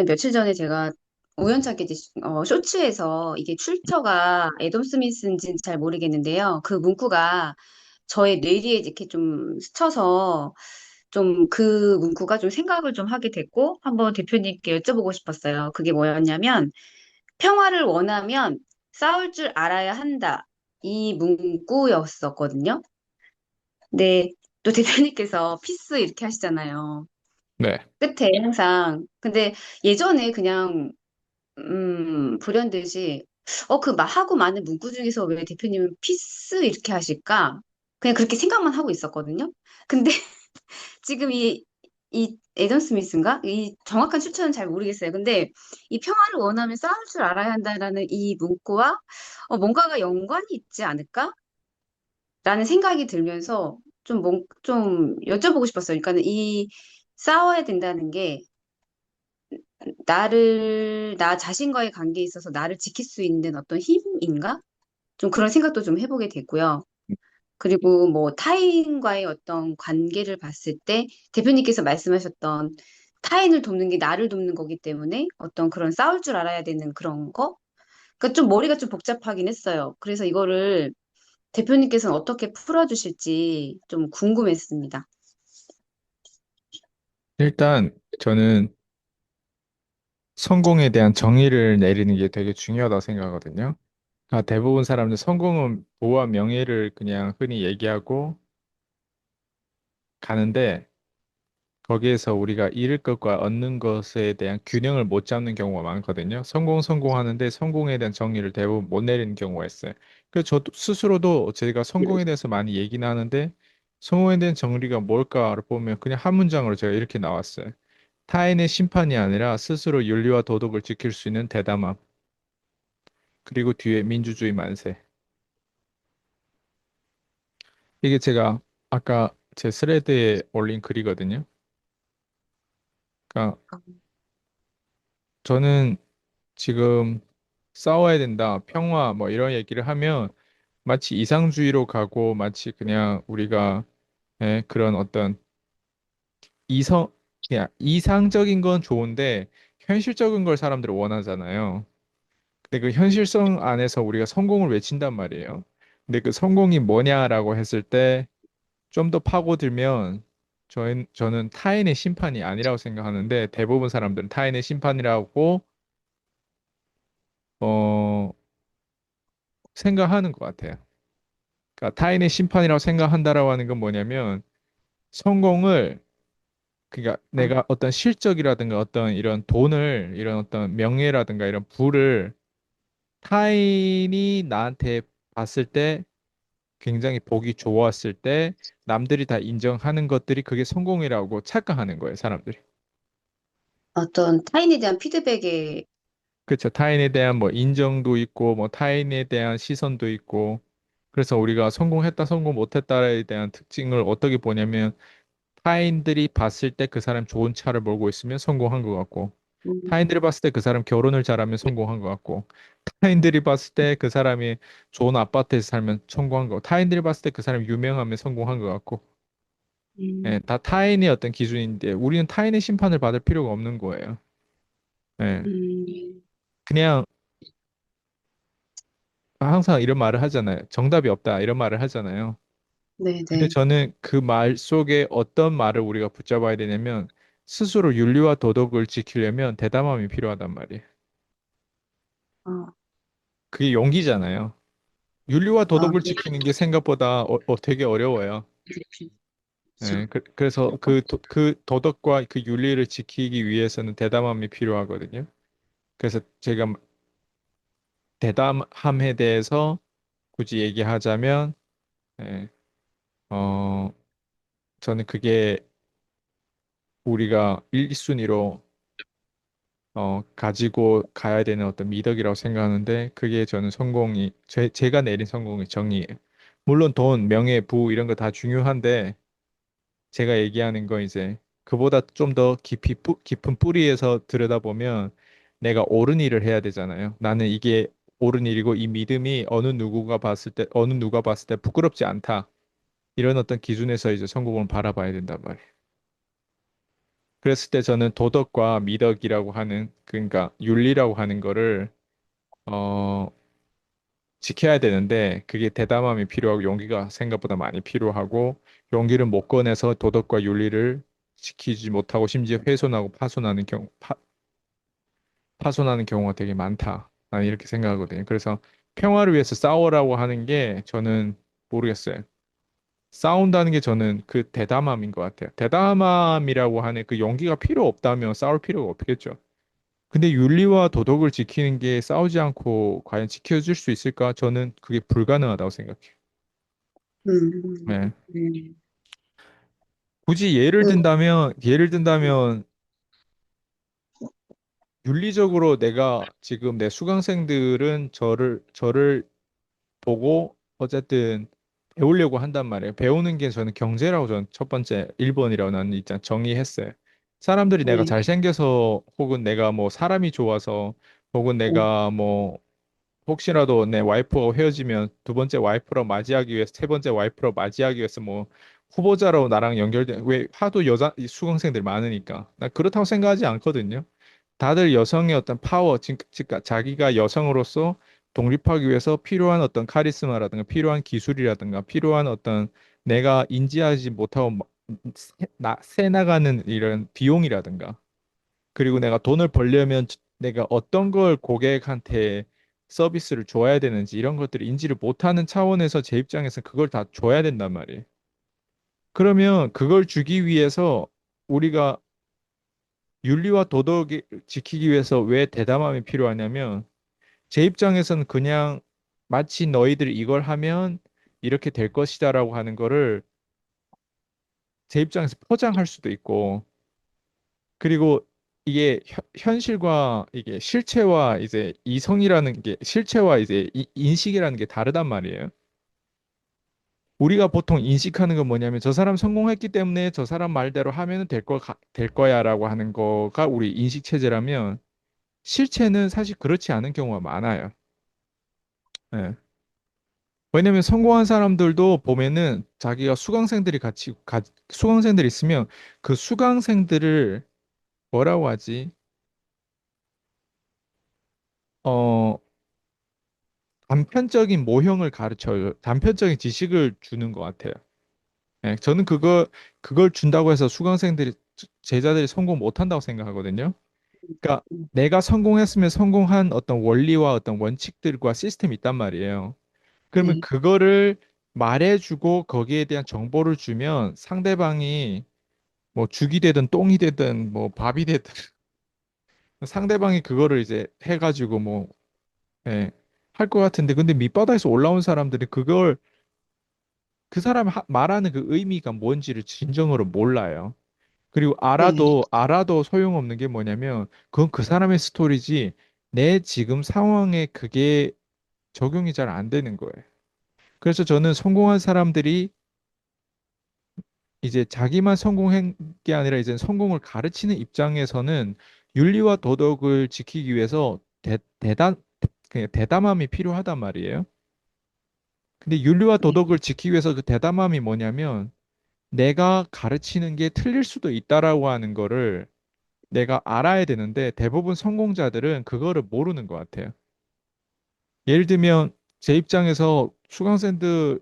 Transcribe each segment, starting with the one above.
며칠 전에 제가 우연찮게 이제 쇼츠에서 이게 출처가 애덤 스미스인지는 잘 모르겠는데요. 그 문구가 저의 뇌리에 이렇게 좀 스쳐서 좀 그 문구가 좀 생각을 좀 하게 됐고 한번 대표님께 여쭤보고 싶었어요. 그게 뭐였냐면 평화를 원하면 싸울 줄 알아야 한다. 이 문구였었거든요. 근데 또 대표님께서 피스 이렇게 하시잖아요. 네. 끝에 항상. 근데 예전에 그냥 불현듯이, 하고 많은 문구 중에서 왜 대표님은 피스 이렇게 하실까? 그냥 그렇게 생각만 하고 있었거든요. 근데 지금 이 에던 스미스인가? 이 정확한 출처는 잘 모르겠어요. 근데 이 평화를 원하면 싸울 줄 알아야 한다라는 이 문구와 뭔가가 연관이 있지 않을까? 라는 생각이 들면서 좀 여쭤보고 싶었어요. 그러니까 이 싸워야 된다는 게 나 자신과의 관계에 있어서 나를 지킬 수 있는 어떤 힘인가? 좀 그런 생각도 좀 해보게 됐고요. 그리고 뭐 타인과의 어떤 관계를 봤을 때 대표님께서 말씀하셨던 타인을 돕는 게 나를 돕는 거기 때문에 어떤 그런 싸울 줄 알아야 되는 그런 거? 그러니까 좀 머리가 좀 복잡하긴 했어요. 그래서 이거를 대표님께서는 어떻게 풀어주실지 좀 궁금했습니다. 일단 저는 성공에 대한 정의를 내리는 게 되게 중요하다고 생각하거든요. 대부분 사람들 성공은 부와 명예를 그냥 흔히 얘기하고 가는데 거기에서 우리가 잃을 것과 얻는 것에 대한 균형을 못 잡는 경우가 많거든요. 성공하는데 성공에 대한 정의를 대부분 못 내리는 경우가 있어요. 그래서 저도 스스로도 제가 성공에 대해서 많이 얘기는 하는데 성공에 대한 정의가 뭘까를 보면 그냥 한 문장으로 제가 이렇게 나왔어요. 타인의 심판이 아니라 스스로 윤리와 도덕을 지킬 수 있는 대담함. 그리고 뒤에 민주주의 만세. 이게 제가 아까 제 스레드에 올린 글이거든요. 그러니까 저는 지금 싸워야 된다, 평화 뭐 이런 얘기를 하면 마치 이상주의로 가고 마치 그냥 우리가 그런 어떤 이성 그냥 이상적인 건 좋은데 현실적인 걸 사람들이 원하잖아요. 근데 그 현실성 안에서 우리가 성공을 외친단 말이에요. 근데 그 성공이 뭐냐라고 했을 때 좀 더 파고들면 저는 타인의 심판이 아니라고 생각하는데 대부분 사람들은 타인의 심판이라고 어, 생각하는 것 같아요. 그러니까 타인의 심판이라고 생각한다라고 하는 건 뭐냐면 성공을 그러니까 아, 내가 어떤 실적이라든가 어떤 이런 돈을 이런 어떤 명예라든가 이런 부를 타인이 나한테 봤을 때 굉장히 보기 좋았을 때 남들이 다 인정하는 것들이 그게 성공이라고 착각하는 거예요, 사람들이. 어떤 타인에 대한 피드백에 그렇죠. 타인에 대한 뭐 인정도 있고 뭐 타인에 대한 시선도 있고 그래서 우리가 성공했다, 성공 못했다에 대한 특징을 어떻게 보냐면 타인들이 봤을 때 그 사람 좋은 차를 몰고 있으면 성공한 것 같고 음, 타인들이 봤을 때 그 사람 결혼을 잘하면 성공한 것 같고 타인들이 봤을 때 그 사람이 좋은 아파트에서 살면 성공한 거 타인들이 봤을 때 그 사람이 유명하면 성공한 것 같고 예, 음, 다 타인의 어떤 기준인데 우리는 타인의 심판을 받을 필요가 없는 거예요. 예, 음, 그냥 항상 이런 말을 하잖아요. 정답이 없다 이런 말을 하잖아요. 근데 네네. 저는 그 말 속에 어떤 말을 우리가 붙잡아야 되냐면 스스로 윤리와 도덕을 지키려면 대담함이 필요하단 말이에요. 어, 그게 용기잖아요. 윤리와 아, 도덕을 지키는 게 생각보다 되게 어려워요. 예, 그래서 그 도덕과 그 윤리를 지키기 위해서는 대담함이 필요하거든요. 그래서 제가 대담함에 대해서 굳이 얘기하자면, 예, 어, 저는 그게 우리가 1순위로 가지고 가야 되는 어떤 미덕이라고 생각하는데, 그게 저는 제가 내린 성공의 정의예요. 물론 돈, 명예, 부 이런 거 다 중요한데, 제가 얘기하는 건 이제 그보다 좀 더 깊은 뿌리에서 들여다보면 내가 옳은 일을 해야 되잖아요. 나는 이게 옳은 일이고 이 믿음이 어느 누가 봤을 때 부끄럽지 않다. 이런 어떤 기준에서 이제 성공을 바라봐야 된단 말이에요. 그랬을 때 저는 도덕과 미덕이라고 하는, 그러니까 윤리라고 하는 거를, 어, 지켜야 되는데, 그게 대담함이 필요하고 용기가 생각보다 많이 필요하고, 용기를 못 꺼내서 도덕과 윤리를 지키지 못하고 심지어 훼손하고 파손하는 경우가 되게 많다. 나는 이렇게 생각하거든요. 그래서 평화를 위해서 싸워라고 하는 게 저는 모르겠어요. 싸운다는 게 저는 그 대담함인 것 같아요. 대담함이라고 하는 그 용기가 필요 없다면 싸울 필요가 없겠죠. 근데 윤리와 도덕을 지키는 게 싸우지 않고 과연 지켜줄 수 있을까? 저는 그게 불가능하다고 생각해요. 음, 네. 음, 굳이 예를 든다면 윤리적으로 내가 지금 내 수강생들은 저를 보고 어쨌든 배우려고 한단 말이에요. 배우는 게 저는 경제라고 저는 첫 번째 1번이라고 나는 일단 정의했어요. 사람들이 내가 네, 잘생겨서 혹은 내가 뭐 사람이 좋아서 혹은 네, 내가 뭐 혹시라도 내 와이프가 헤어지면 두 번째 와이프로 맞이하기 위해서 세 번째 와이프로 맞이하기 위해서 뭐 후보자로 나랑 연결돼 왜 하도 여자 이 수강생들 많으니까 나 그렇다고 생각하지 않거든요. 다들 여성의 어떤 파워, 즉 자기가 여성으로서 독립하기 위해서 필요한 어떤 카리스마라든가 필요한 기술이라든가 필요한 어떤 내가 인지하지 못하고 새 나가는 이런 비용이라든가 그리고 내가 돈을 벌려면 내가 어떤 걸 고객한테 서비스를 줘야 되는지 이런 것들을 인지를 못하는 차원에서 제 입장에서 그걸 다 줘야 된단 말이에요. 그러면 그걸 주기 위해서 우리가 윤리와 도덕을 지키기 위해서 왜 대담함이 필요하냐면 제 입장에서는 그냥 마치 너희들이 이걸 하면 이렇게 될 것이다라고 하는 거를 제 입장에서 포장할 수도 있고 그리고 이게 현실과 이게 실체와 이제 이성이라는 게 실체와 이제 인식이라는 게 다르단 말이에요. 우리가 보통 인식하는 건 뭐냐면 저 사람 성공했기 때문에 저 사람 말대로 하면 될 거야라고 하는 거가 우리 인식 체제라면 실체는 사실 그렇지 않은 경우가 많아요. 예. 왜냐면 성공한 사람들도 보면은 자기가 수강생들이 있으면 그 수강생들을 뭐라고 하지? 어, 단편적인 모형을 가르쳐요. 단편적인 지식을 주는 것 같아요. 예, 저는 그걸 준다고 해서 제자들이 성공 못 한다고 생각하거든요. 그러니까 내가 성공했으면 성공한 어떤 원리와 어떤 원칙들과 시스템이 있단 말이에요. 그러면 네, 그거를 말해주고 거기에 대한 정보를 주면 상대방이 뭐 죽이 되든 똥이 되든 뭐 밥이 되든 상대방이 그거를 이제 해가지고 뭐 예, 할 것 같은데 근데 밑바닥에서 올라온 사람들이 그걸 그 사람이 말하는 그 의미가 뭔지를 진정으로 몰라요. 그리고 네, 알아도 소용없는 게 뭐냐면 그건 그 사람의 스토리지 내 지금 상황에 그게 적용이 잘 안 되는 거예요. 그래서 저는 성공한 사람들이 이제 자기만 성공한 게 아니라 이제 성공을 가르치는 입장에서는 윤리와 도덕을 지키기 위해서 그냥 대담함이 필요하단 말이에요. 근데 윤리와 네, 도덕을 지키기 위해서 그 대담함이 뭐냐면 내가 가르치는 게 틀릴 수도 있다라고 하는 거를 내가 알아야 되는데 대부분 성공자들은 그거를 모르는 것 같아요. 예를 들면 제 입장에서 수강생들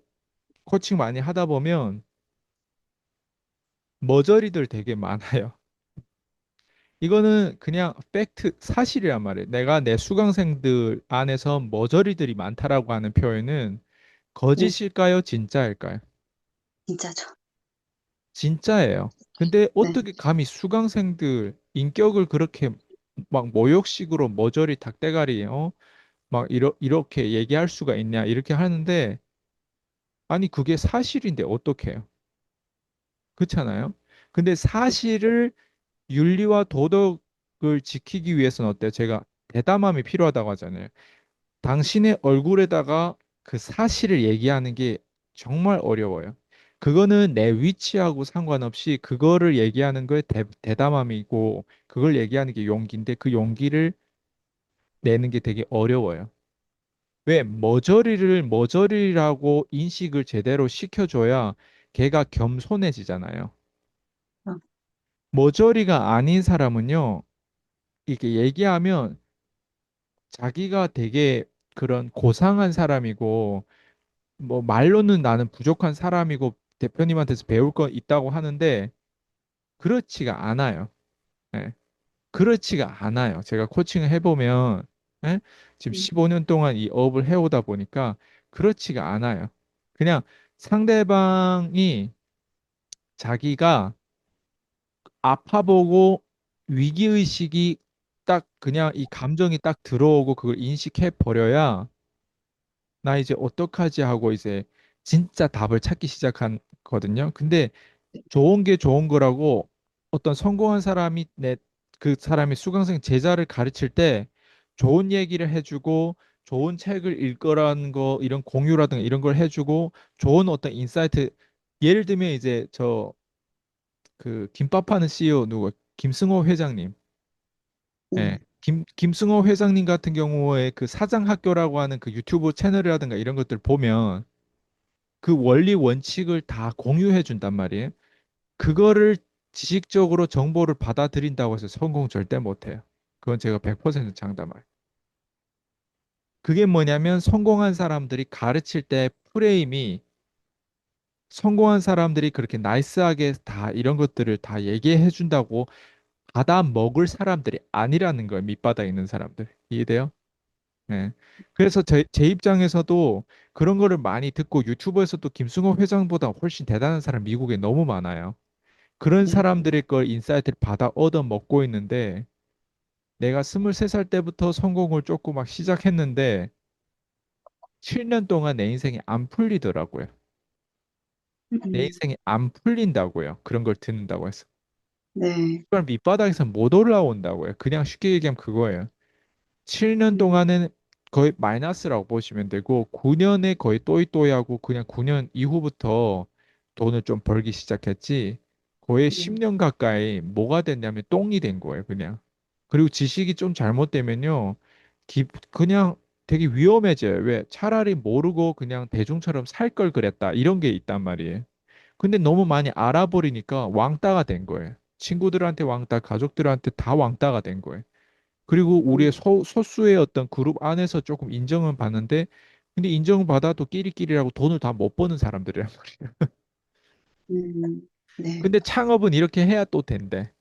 코칭 많이 하다 보면 머저리들 되게 많아요. 이거는 그냥 사실이란 말이에요. 내가 내 수강생들 안에서 머저리들이 많다라고 하는 표현은 네, 거짓일까요? 진짜일까요? 진짜죠. 진짜예요. 근데 네, 어떻게 감히 수강생들 인격을 그렇게 막 모욕식으로 머저리 닭대가리 막 이렇게 얘기할 수가 있냐 이렇게 하는데 아니 그게 사실인데 어떡해요? 그렇잖아요. 근데 사실을 윤리와 도덕을 지키기 위해서는 어때요? 제가 대담함이 필요하다고 하잖아요. 당신의 얼굴에다가 그 사실을 얘기하는 게 정말 어려워요. 그거는 내 위치하고 상관없이 그거를 얘기하는 거에 대담함이고 그걸 얘기하는 게 용기인데 그 용기를 내는 게 되게 어려워요. 왜 머저리라고 인식을 제대로 시켜줘야 걔가 겸손해지잖아요. 머저리가 아닌 사람은요, 이게 얘기하면 자기가 되게 그런 고상한 사람이고, 뭐 말로는 나는 부족한 사람이고, 대표님한테서 배울 거 있다고 하는데, 그렇지가 않아요. 예. 그렇지가 않아요. 제가 코칭을 해보면, 예? 지금 음, 15년 동안 이 업을 해오다 보니까 그렇지가 않아요. 그냥 상대방이 자기가 아파보고 위기의식이 딱 그냥 이 감정이 딱 들어오고 그걸 인식해 버려야 나 이제 어떡하지 하고 이제 진짜 답을 찾기 시작하거든요. 근데 좋은 게 좋은 거라고 어떤 성공한 사람이 그 사람이 수강생 제자를 가르칠 때 좋은 얘기를 해주고 좋은 책을 읽거라는 거 이런 공유라든가 이런 걸 해주고 좋은 어떤 인사이트 예를 들면 이제 저 그 김밥 파는 CEO 누구 김승호 회장님 예. 네, 김승호 회장님 같은 경우에 그 사장학교라고 하는 그 유튜브 채널이라든가 이런 것들 보면 그 원리 원칙을 다 공유해 준단 말이에요. 그거를 지식적으로 정보를 받아들인다고 해서 성공 절대 못해요. 그건 제가 100% 장담해요. 그게 뭐냐면 성공한 사람들이 가르칠 때 프레임이 성공한 사람들이 그렇게 나이스하게 다 이런 것들을 다 얘기해 준다고 받아 먹을 사람들이 아니라는 거예요. 밑바닥에 있는 사람들. 이해돼요? 네. 그래서 제 입장에서도 그런 거를 많이 듣고 유튜브에서도 김승호 회장보다 훨씬 대단한 사람 미국에 너무 많아요. 그런 네, 사람들의 걸 인사이트를 받아 얻어 먹고 있는데 내가 23살 때부터 성공을 조금 막 시작했는데 7년 동안 내 인생이 안 풀리더라고요. 내 음, 인생이 안 풀린다고요. 그런 걸 듣는다고 해서. 네, 그걸 밑바닥에서 못 올라온다고요. 그냥 쉽게 얘기하면 그거예요. 7년 음, 동안은 거의 마이너스라고 보시면 되고 9년에 거의 또이또이하고 그냥 9년 이후부터 돈을 좀 벌기 시작했지 거의 네, 10년 가까이 뭐가 됐냐면 똥이 된 거예요 그냥. 그리고 지식이 좀 잘못되면요 그냥 되게 위험해져요. 왜? 차라리 모르고 그냥 대중처럼 살 걸 그랬다 이런 게 있단 말이에요. 근데 너무 많이 알아버리니까 왕따가 된 거예요. 친구들한테 왕따, 가족들한테 다 왕따가 된 거예요. 그리고 우리의 소수의 어떤 그룹 안에서 조금 인정은 받는데, 근데 인정을 받아도 끼리끼리라고 돈을 다 못 버는 사람들이란 말이에요. 네, 근데 창업은 이렇게 해야 또 된대.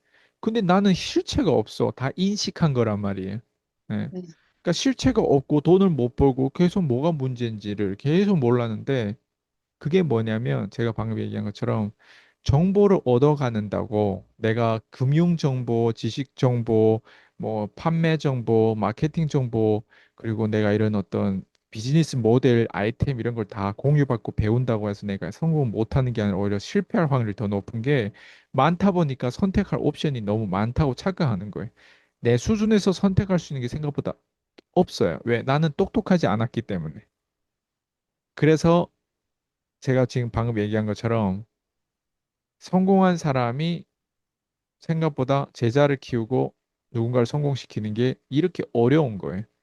근데 나는 실체가 없어. 다 인식한 거란 말이에요. 예. 네, 그러니까 실체가 없고 돈을 못 벌고 계속 뭐가 문제인지를 계속 몰랐는데, 그게 뭐냐면 제가 방금 얘기한 것처럼 정보를 얻어가는다고 내가 금융 정보, 지식 정보, 뭐 판매 정보, 마케팅 정보, 그리고 내가 이런 어떤 비즈니스 모델, 아이템 이런 걸 다 공유받고 배운다고 해서 내가 성공 못하는 게 아니라 오히려 실패할 확률이 더 높은 게 많다 보니까 선택할 옵션이 너무 많다고 착각하는 거예요. 내 수준에서 선택할 수 있는 게 생각보다 없어요. 왜? 나는 똑똑하지 않았기 때문에. 그래서 제가 지금 방금 얘기한 것처럼 성공한 사람이 생각보다 제자를 키우고 누군가를 성공시키는 게 이렇게 어려운 거예요.